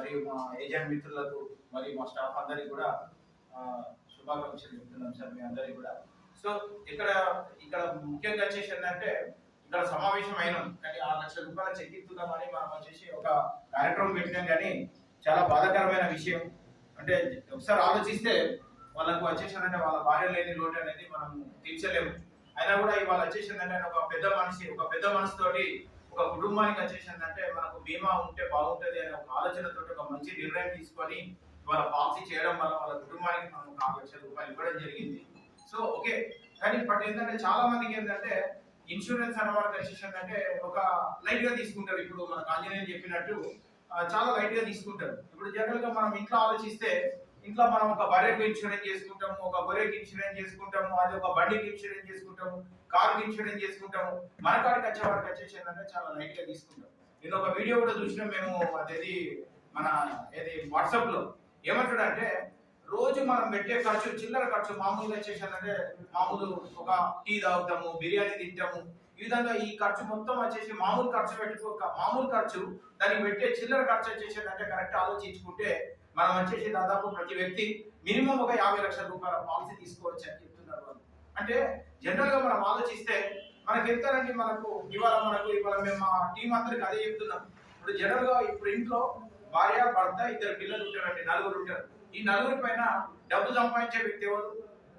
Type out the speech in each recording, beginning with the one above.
మరియు మా ఏజెంట్ మిత్రులకు మరియు మా స్టాఫ్ అందరికీ కూడా శుభాకాంక్షలు చెప్తున్నాం సార్ మీ అందరికీ కూడా. సో ఇక్కడ ఇక్కడ ముఖ్యంగా వచ్చేసి ఏంటంటే ఇక్కడ సమావేశం అయినాం కానీ 6 లక్షల రూపాయల చెక్ ఇస్తున్నామని మనం వచ్చేసి ఒక కార్యక్రమం పెట్టినాం కానీ చాలా బాధాకరమైన విషయం. అంటే ఒకసారి ఆలోచిస్తే వాళ్ళకు వచ్చేసిందంటే వాళ్ళ భార్య లేని లోటు అనేది మనం తీర్చలేము. అయినా కూడా ఇవాళ వచ్చేసిందంటే ఒక పెద్ద మనసుతోటి ఒక కుటుంబానికి వచ్చేసిందంటే మనకు బీమా ఉంటే బాగుంటుంది అనే ఒక ఆలోచనతోటి ఒక మంచి నిర్ణయం తీసుకొని వాళ్ళ పాలసీ చేయడం వల్ల వాళ్ళ కుటుంబానికి మనం 6 లక్షల రూపాయలు ఇవ్వడం జరిగింది. సో ఓకే, కానీ బట్ ఏంటంటే చాలా మందికి ఏంటంటే ఇన్సూరెన్స్ అనే వాళ్ళకి వచ్చేసిందంటే ఒక లైట్ గా తీసుకుంటారు. ఇప్పుడు మనకు ఆంజనేయులు చెప్పినట్టు చాలా లైట్ గా తీసుకుంటారు. ఇప్పుడు జనరల్ గా మనం ఇంట్లో ఆలోచిస్తే ఇంట్లో మనం ఒక బర్రెకి ఇన్సూరెన్స్ చేసుకుంటాము, ఒక గొర్రెకి ఇన్సూరెన్స్ చేసుకుంటాము, అది ఒక బండికి ఇన్సూరెన్స్ చేసుకుంటాము, కార్కి ఇన్సూరెన్స్ చేసుకుంటాము. మన కాడికి వచ్చే వారికి వచ్చేసిందంటే చాలా లైట్ గా తీసుకుంటాం. నేను ఒక వీడియో కూడా చూసినాం మేము, అదేది మన వాట్సాప్ లో ఏమంటాడంటే రోజు మనం పెట్టే ఖర్చు చిల్లర ఖర్చు మామూలుగా వచ్చేసిందంటే మామూలు ఒక టీ తాగుతాము, బిర్యానీ తింటాము, ఈ విధంగా ఈ ఖర్చు మొత్తం వచ్చేసి మామూలు ఖర్చు దానికి పెట్టే చిల్లర ఖర్చు వచ్చేసిందంటే కరెక్ట్ ఆలోచించుకుంటే మనం వచ్చేసి దాదాపు ప్రతి వ్యక్తి మినిమం ఒక 50 లక్షల రూపాయల పాలసీ తీసుకోవచ్చు అని చెప్తున్నారు వాళ్ళు. అంటే జనరల్ గా మనం ఆలోచిస్తే మనకి ఎంతనండి ఇవాళ మేము మా టీం అందరికి అదే చెప్తున్నాం. ఇప్పుడు జనరల్ గా ఇప్పుడు ఇంట్లో భార్య భర్త 2 పిల్లలు ఉంటారండి, 4 ఉంటారు. ఈ 4 పైన డబ్బు సంపాదించే వ్యక్తి ఎవరు?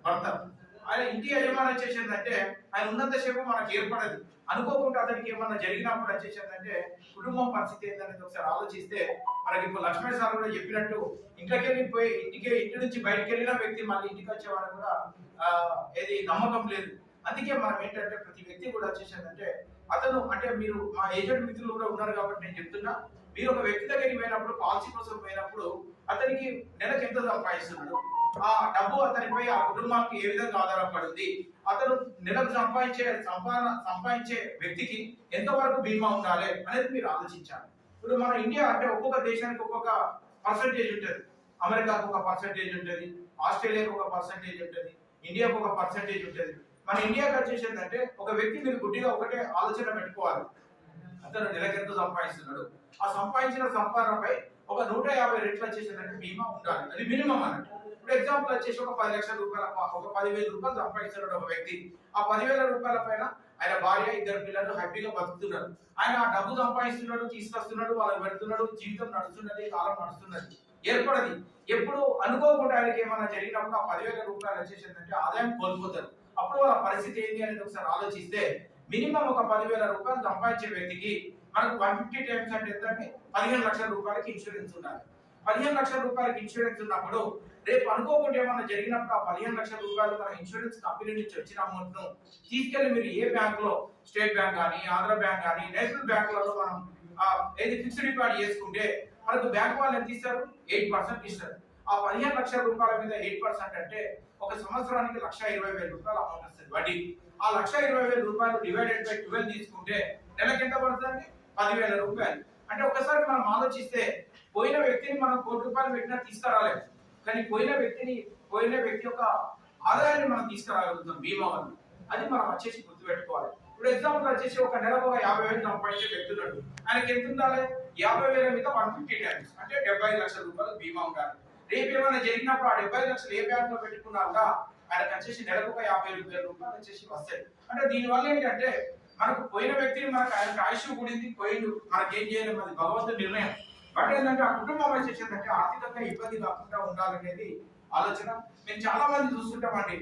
భర్త. ఆయన ఇంటి యజమాని వచ్చేసిందంటే ఆయన ఉన్నంత సేపు మనకు ఏర్పడదు. అనుకోకుండా అతనికి ఏమన్నా జరిగినప్పుడు వచ్చేసిందంటే కుటుంబం పరిస్థితి ఏంటనేది ఒకసారి ఆలోచిస్తే మనకి ఇప్పుడు లక్ష్మణ్ సార్ కూడా చెప్పినట్టు ఇంటి నుంచి బయటకు వెళ్ళిన వ్యక్తి మళ్ళీ ఇంటికి వచ్చేవాడు కూడా నమ్మకం లేదు. అందుకే మనం ఏంటంటే ప్రతి వ్యక్తి కూడా వచ్చేసిందంటే అతను అంటే మీరు మా ఏజెంట్ మిత్రులు కూడా ఉన్నారు కాబట్టి నేను చెప్తున్నా, మీరు ఒక వ్యక్తి దగ్గరికి పోయినప్పుడు పాలసీ కోసం పోయినప్పుడు అతనికి నెలకు ఎంత సంపాదిస్తున్నాడు, ఆ డబ్బు అతనిపై ఆ కుటుంబానికి ఏ విధంగా ఆధారపడింది, అతను నెలకు సంపాదించే వ్యక్తికి ఎంతవరకు బీమా ఉండాలి అనేది మీరు ఆలోచించాలి. ఇప్పుడు మన ఇండియా అంటే ఒక్కొక్క దేశానికి ఒక్కొక్క పర్సంటేజ్ ఉంటుంది. అమెరికాకు ఒక పర్సంటేజ్ ఉంటుంది, ఆస్ట్రేలియాకు ఒక పర్సంటేజ్ ఉంటుంది, ఇండియాకు ఒక పర్సంటేజ్ ఉంటుంది. మన ఇండియాకి వచ్చేసి ఏంటంటే ఒక వ్యక్తి మీరు గుడ్డిగా ఒకటే ఆలోచన పెట్టుకోవాలి, అతను నెలకు ఎంత సంపాదిస్తున్నాడు, ఆ సంపాదించిన సంపాదనపై ఒక 150 రెట్లు వచ్చేసిందంటే బీమా ఉండాలి, అది మినిమం అన్నట్టు. ఇప్పుడు ఎగ్జాంపుల్ వచ్చేసి ఒక 10 లక్షల రూపాయల ఒక 10,000 రూపాయలు సంపాదిస్తున్నాడు ఒక వ్యక్తి. ఆ 10,000 రూపాయల పైన ఆయన భార్య 2 పిల్లలు హ్యాపీగా బతుకుతున్నారు. ఆయన ఆ డబ్బు సంపాదిస్తున్నాడు, తీసుకొస్తున్నాడు, వాళ్ళకి పెడుతున్నాడు, జీవితం నడుస్తున్నది, కాలం నడుస్తున్నది, ఏర్పడది. ఎప్పుడు అనుకోకుండా ఆయనకి ఏమైనా జరిగినప్పుడు ఆ 10,000 రూపాయలు వచ్చేసిందంటే ఆదాయం కోల్పోతారు. అప్పుడు వాళ్ళ పరిస్థితి ఏంటి అనేది ఒకసారి ఆలోచిస్తే మినిమం ఒక 10,000 రూపాయలు సంపాదించే వ్యక్తికి మనకు 150 టైమ్స్ అంటే ఎంతంటే 15 లక్షల రూపాయలకి ఇన్సూరెన్స్ ఉండాలి. 15 లక్షల రూపాయలకి ఇన్సూరెన్స్ ఉన్నప్పుడు రేపు అనుకోకుండా ఏమన్నా జరిగినప్పుడు ఆ 15 లక్షల రూపాయలు మన ఇన్సూరెన్స్ కంపెనీ నుంచి వచ్చిన అమౌంట్ ను తీసుకెళ్లి మీరు ఏ బ్యాంక్ లో, స్టేట్ బ్యాంక్ కానీ, ఆంధ్ర బ్యాంక్ కానీ, నేషనల్ బ్యాంకులలో మనం ఫిక్స్డ్ డిపాజిట్ చేసుకుంటే మనకు బ్యాంక్ వాళ్ళు ఎంత ఇస్తారు? 8% ఇస్తారు. ఆ 15 లక్షల రూపాయల మీద 8% అంటే ఒక సంవత్సరానికి 1,20,000 రూపాయలు అమౌంట్ వస్తుంది వడ్డీ. ఆ 1,20,000 రూపాయలు డివైడెడ్ బై 12 తీసుకుంటే నెలకి ఎంత పడుతుంది? 10,000 రూపాయలు. అంటే ఒకసారి మనం ఆలోచిస్తే పోయిన వ్యక్తిని మనం 1 కోటి రూపాయలు పెట్టినా తీసుకురాలేదు, కానీ పోయిన వ్యక్తి యొక్క ఆదాయాన్ని మనం తీసుకురాగలుగుతాం బీమా వల్ల. అది మనం వచ్చేసి గుర్తుపెట్టుకోవాలి. ఇప్పుడు ఎగ్జాంపుల్ వచ్చేసి ఒక నెలకు 50,000 సంపాదించే వ్యక్తి ఉన్నాడు, ఆయనకి ఎంత ఉండాలి? 50,000 మీద 150 టైమ్స్ అంటే 75 లక్షల రూపాయలు బీమా ఉండాలి. రేపు ఏమైనా జరిగినప్పుడు ఆ 75 లక్షలు ఏ బ్యాంక్ లో పెట్టుకున్నా కూడా ఆయనకు వచ్చేసి నెలకు 50,000 రూపాయలు వచ్చేసి వస్తాయి. అంటే దీనివల్ల ఏంటంటే మనకు పోయిన వ్యక్తిని ఆయనకు ఆయుష్ కూడింది, పోయిండు, మనకేం చేయలేము, అది భగవంతుడి నిర్ణయం. బట్ ఏంటంటే ఆ కుటుంబం వచ్చేసి ఏంటంటే ఆర్థికంగా ఇబ్బంది కాకుండా ఉండాలనేది ఆలోచన. మేము చాలా మంది చూస్తుంటామండి.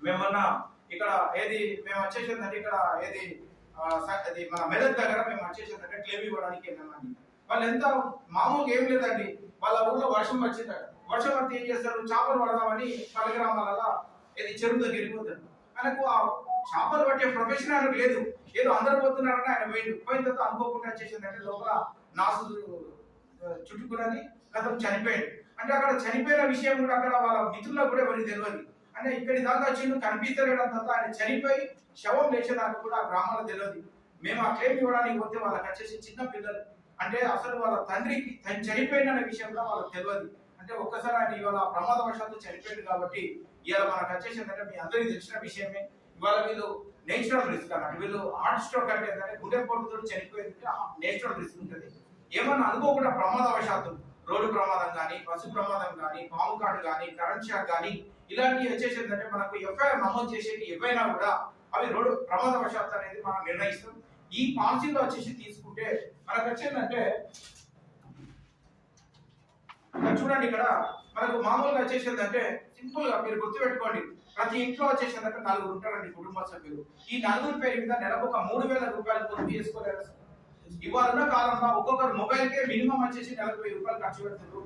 మేమన్నా ఇక్కడ మేము వచ్చేసిందంటే ఇక్కడ మన మెదక్ దగ్గర మేము వచ్చేసిందంటే క్లెయిమ్ ఇవ్వడానికి వెళ్ళామండి. వాళ్ళు ఎంత మామూలుగా ఏం లేదండి, వాళ్ళ ఊళ్ళో వర్షం వచ్చిందట, వర్షం వస్తే ఏం చేస్తారు? చేపలు పడదామని పలు గ్రామాలలో చెరువు దగ్గర వెళ్ళిపోతారు. ఆయనకు ఆ చేపలు పట్టే ప్రొఫెషన్ ఆయనకు లేదు, ఏదో అందరు పోతున్నారని ఆయన పోయిన తర్వాత అనుకోకుండా వచ్చేసిందంటే లోపల నాసు చుట్టుకున్నది, గతం చనిపోయాడు. అంటే అక్కడ చనిపోయిన విషయం కూడా అక్కడ వాళ్ళ మిత్రులకు కూడా ఎవరికి తెలియదు. అంటే ఇక్కడి దాకా వచ్చి కనిపిస్తలేడం తర్వాత ఆయన చనిపోయి శవం లేచేదాకా కూడా ఆ గ్రామాలకు తెలియదు. మేము ఆ క్లెయిమ్ ఇవ్వడానికి పోతే వాళ్ళకి వచ్చేసి చిన్న పిల్లలు, అంటే అసలు వాళ్ళ తండ్రికి చనిపోయిన విషయంలో వాళ్ళకి తెలియదు. అంటే ఒక్కసారి ఆయన ఇవాళ ప్రమాదవశాత్తు చనిపోయాడు కాబట్టి ఇవాళ మనకు వచ్చేసి ఏంటంటే మీ అందరికీ తెలిసిన విషయమే. ఇవాళ వీళ్ళు నేచురల్ రిస్క్ అన్నట్టు, వీళ్ళు హార్ట్ స్ట్రోక్ అంటే గుండెపోటుతో చనిపోయేది నేచురల్ రిస్క్ ఉంటుంది. ఏమన్నా అనుకోకుండా ప్రమాదవశాత్తు రోడ్డు ప్రమాదం కానీ, బస్సు ప్రమాదం కానీ, పాము కాటు కానీ, కరెంట్ షాక్ కానీ ఇలాంటివి వచ్చేసి ఏంటంటే మనకు ఎఫ్ఐఆర్ నమోదు చేసేవి ఏవైనా కూడా అవి రోడ్డు ప్రమాదవశాత్తు అనేది మనం నిర్ణయిస్తాం. ఈ పాలసీలో వచ్చేసి తీసుకుంటే మనకు వచ్చేందంటే చూడండి ఇక్కడ మనకు మామూలుగా వచ్చేసిందంటే సింపుల్ గా మీరు గుర్తుపెట్టుకోండి, ప్రతి ఇంట్లో వచ్చేసిందంటే 4 ఉంటారండి కుటుంబ సభ్యులు. ఈ 4 పేరు మీద నెలకు ఒక 3,000 రూపాయలు పొదుపు చేసుకోలేరు. ఇవాళ ఉన్న కాలంలో ఒక్కొక్కరు మొబైల్ కే మినిమం వచ్చేసి నెలకు 1000 రూపాయలు ఖర్చు పెడుతున్నారు.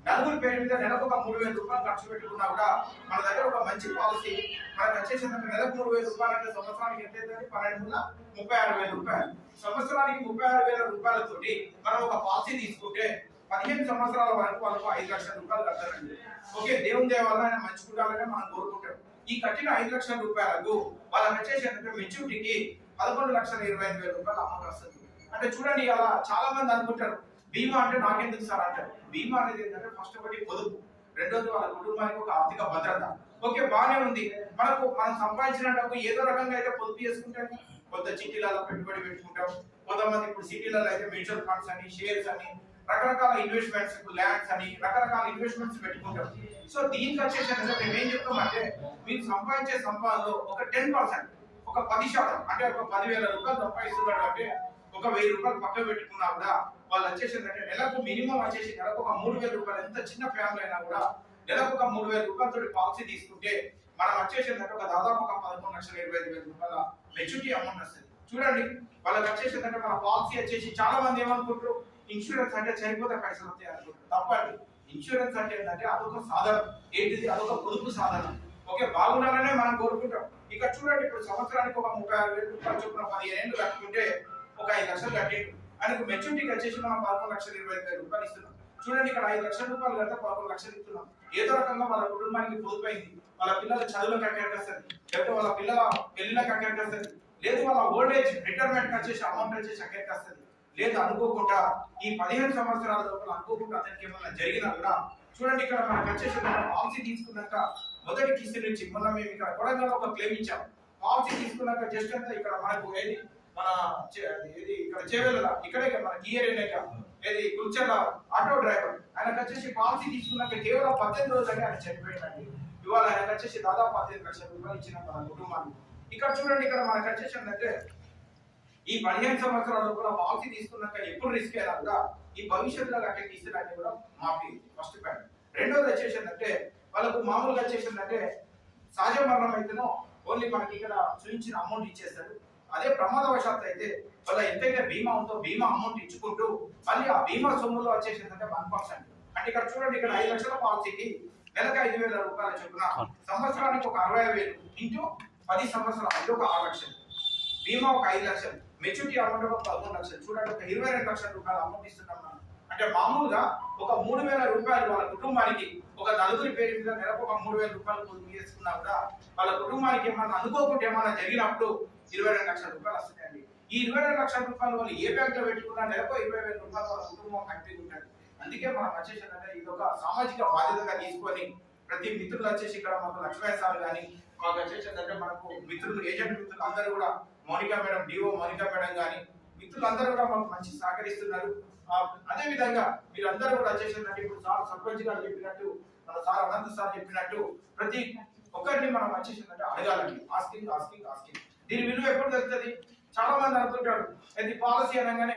4 పేరు మీద నెలకు ఒక 3,000 రూపాయలు ఖర్చు పెట్టుకున్నా కూడా మన దగ్గర ఒక మంచి పాలసీ మనకు వచ్చేసిందంటే నెలకు 3,000 రూపాయలు అంటే సంవత్సరానికి ఎంత అవుతుంది? 12,36,000 రూపాయలు. సంవత్సరానికి 36,000 రూపాయలతోటి మనం ఒక పాలసీ తీసుకుంటే 15 సంవత్సరాల వరకు వాళ్ళకు 5 లక్షల రూపాయలు కట్టారండి. ఓకే, దేవుని దయ వల్ల ఆయన మంచి ఉండాలని మనం కోరుకుంటాం. ఈ కట్టిన 5 లక్షల రూపాయలకు వాళ్ళకి వచ్చేసి మెచ్యూరిటీకి 11,25,000 రూపాయలు అమౌంట్ వస్తుంది. అంటే చూడండి, అలా చాలా మంది అనుకుంటారు బీమా అంటే నాకెందుకు సార్ అంటారు. బీమా అనేది ఏంటంటే ఫస్ట్ ఒకటి పొదుపు, రెండోది వాళ్ళ కుటుంబానికి ఒక ఆర్థిక భద్రత. ఓకే, బాగానే ఉంది. మనం సంపాదించిన డబ్బు ఏదో రకంగా అయితే పొదుపు చేసుకుంటాం. కొంత చిట్టీలలో పెట్టుబడి పెట్టుకుంటాం, కొంతమంది ఇప్పుడు సిటీలలో అయితే మ్యూచువల్ ఫండ్స్ అని, షేర్స్ అని, రకరకాల ఇన్వెస్ట్మెంట్స్, ల్యాండ్స్ అని రకరకాల ఇన్వెస్ట్మెంట్స్ పెట్టుకుంటాం. సో దీనికి వచ్చేసి మేము ఏం చెప్తామంటే మీరు సంపాదించే సంపాదనలో ఒక 10%, ఒక 10% అంటే ఒక 10,000 రూపాయలు సంపాదిస్తున్నాడు అంటే ఒక 1,000 రూపాయలు పక్కన పెట్టుకున్నా కూడా వాళ్ళు వచ్చేసి నెలకు మినిమం వచ్చేసి నెలకు ఒక 3,000 రూపాయలు, ఎంత చిన్న ఫ్యామిలీ అయినా కూడా నెలకు ఒక 3,000 రూపాయలతో పాలసీ తీసుకుంటే మనం వచ్చేసి ఒక దాదాపు ఒక 13,25,000 రూపాయల మెచ్యూరిటీ అమౌంట్ వస్తుంది. చూడండి, వాళ్ళకి వచ్చేసి మన పాలసీ వచ్చేసి చాలా మంది ఏమనుకుంటారు ఇన్సూరెన్స్ అంటే చనిపోతే పైసలు వస్తాయి అనుకుంటారు. తప్పండి. ఇన్సూరెన్స్ అంటే ఏంటంటే అదొక సాధనం. ఏంటిది? అదొక పొదుపు సాధనం. ఓకే, బాగుండాలనే మనం కోరుకుంటాం. ఇక చూడండి, ఇప్పుడు సంవత్సరానికి ఒక 36,000 రూపాయలు చొప్పున 15 ఏళ్ళు కట్టుకుంటే ఒక 5 లక్షలు కట్టేది. ఆయనకు మెచ్యూరిటీకి వచ్చేసి మనం 11,25,000 రూపాయలు ఇస్తున్నాం. చూడండి, ఇక్కడ 5 లక్షల రూపాయలు కడితే 11 లక్షలు ఇస్తున్నాం. ఏదో రకంగా వాళ్ళ కుటుంబానికి పొదుపైంది. వాళ్ళ పిల్లల చదువులకు అక్కడికొస్తుంది, లేకపోతే వాళ్ళ పిల్లల పెళ్లిలకు అక్కడికొస్తుంది, లేదు వాళ్ళ ఓల్డ్ ఏజ్ రిటైర్మెంట్ వచ్చేసి అమౌంట్ వచ్చేసి అక్కడికొస్తుంది. లేదు అనుకోకుండా ఈ 15 సంవత్సరాల లోపల అనుకోకుండా అతనికి ఏమన్నా జరిగినా కూడా చూడండి, ఇక్కడ మనకు వచ్చేసి పాలసీ తీసుకున్నాక మొదటి కిస్తీ నుంచి మొన్న మేము ఇక్కడ కొడంగల్లో ఒక క్లెయిమ్ ఇచ్చాం. పాలసీ తీసుకున్నాక జస్ట్ అంతా ఇక్కడ మనకు ఏది మన ఏది ఇక్కడ చేవెళ్ళ ఇక్కడే మన గియర్ ఏది కుల్చర్ల ఆటో డ్రైవర్ ఆయనకు వచ్చేసి పాలసీ తీసుకున్నాక కేవలం 18 రోజులకి ఆయన చనిపోయిందండి. ఇవాళ ఆయనకు వచ్చేసి దాదాపు 15 లక్షల రూపాయలు ఇచ్చిన మన కుటుంబానికి. ఇక్కడ చూడండి, ఇక్కడ మనకు వచ్చేసి అంటే ఈ 15 సంవత్సరాల లోపల పాలసీ తీసుకున్నాక ఎప్పుడు రిస్క్ అయినా కూడా ఈ భవిష్యత్తులో కట్టే కిస్తులన్నీ కూడా మాఫీ ఫస్ట్ పాయింట్. రెండోది వచ్చేసిందంటే వాళ్ళకు మామూలుగా వచ్చేసిందంటే సహజ మరణం అయితేనో ఓన్లీ మనకి ఇక్కడ చూపించిన అమౌంట్ ఇచ్చేస్తాడు. అదే ప్రమాదవశాత్తు అయితే వాళ్ళ ఎంతైతే బీమా ఉందో బీమా అమౌంట్ ఇచ్చుకుంటూ మళ్ళీ ఆ బీమా సొమ్ములో వచ్చేసిందంటే 1%. అంటే ఇక్కడ చూడండి, ఇక్కడ 5 లక్షల పాలసీకి నెలకు 5,000 రూపాయల చొప్పున సంవత్సరానికి ఒక 60,000 ఇంటూ 10 సంవత్సరాలు అంటే ఒక 6 లక్షలు. బీమా ఒక 5 లక్షలు, మెచ్యూరిటీ అమౌంట్ ఒక 13 లక్షలు. చూడండి, ఒక 22 లక్షల రూపాయలు అమౌంట్ ఇస్తున్నాం. అంటే మామూలుగా ఒక 3,000 రూపాయలు వాళ్ళ కుటుంబానికి ఒక 4 పేరు మీద నెలకు ఒక 3,000 రూపాయలు పొదుపు చేసుకున్నా కూడా వాళ్ళ కుటుంబానికి ఏమన్నా అనుకోకుండా ఏమన్నా జరిగినప్పుడు 22 లక్షల రూపాయలు వస్తాయండి. ఈ 22 లక్షల రూపాయలు వాళ్ళు ఏ బ్యాంక్ లో పెట్టుకున్నా నెలకు 20,000 రూపాయలు వాళ్ళ కుటుంబం హ్యాపీగా ఉంటారు. అందుకే మనం వచ్చేసి ఇది ఒక సామాజిక బాధ్యతగా తీసుకొని ప్రతి మిత్రులు వచ్చేసి ఇక్కడ మాకు లక్ష్మయ్య సార్ కానీ మాకు వచ్చేసి మనకు మిత్రులు ఏజెంట్ మిత్రులు అందరూ కూడా Monica madam, DO Monica madam కానీ మిత్రులందరూ కూడా మాకు మంచి సహకరిస్తున్నారు. అదే విధంగా మీరందరూ కూడా వచ్చేసిందంటే ఇప్పుడు సార్ సర్పంచ్ గారు చెప్పినట్టు, మన సార్ అనంత సార్ చెప్పినట్టు ప్రతి ఒక్కరిని మనం వచ్చేసిందంటే అడగాలండి. Asking asking asking. దీని విలువ ఎప్పుడు తెలుస్తుంది? చాలా మంది అనుకుంటాడు ఇది పాలసీ అనగానే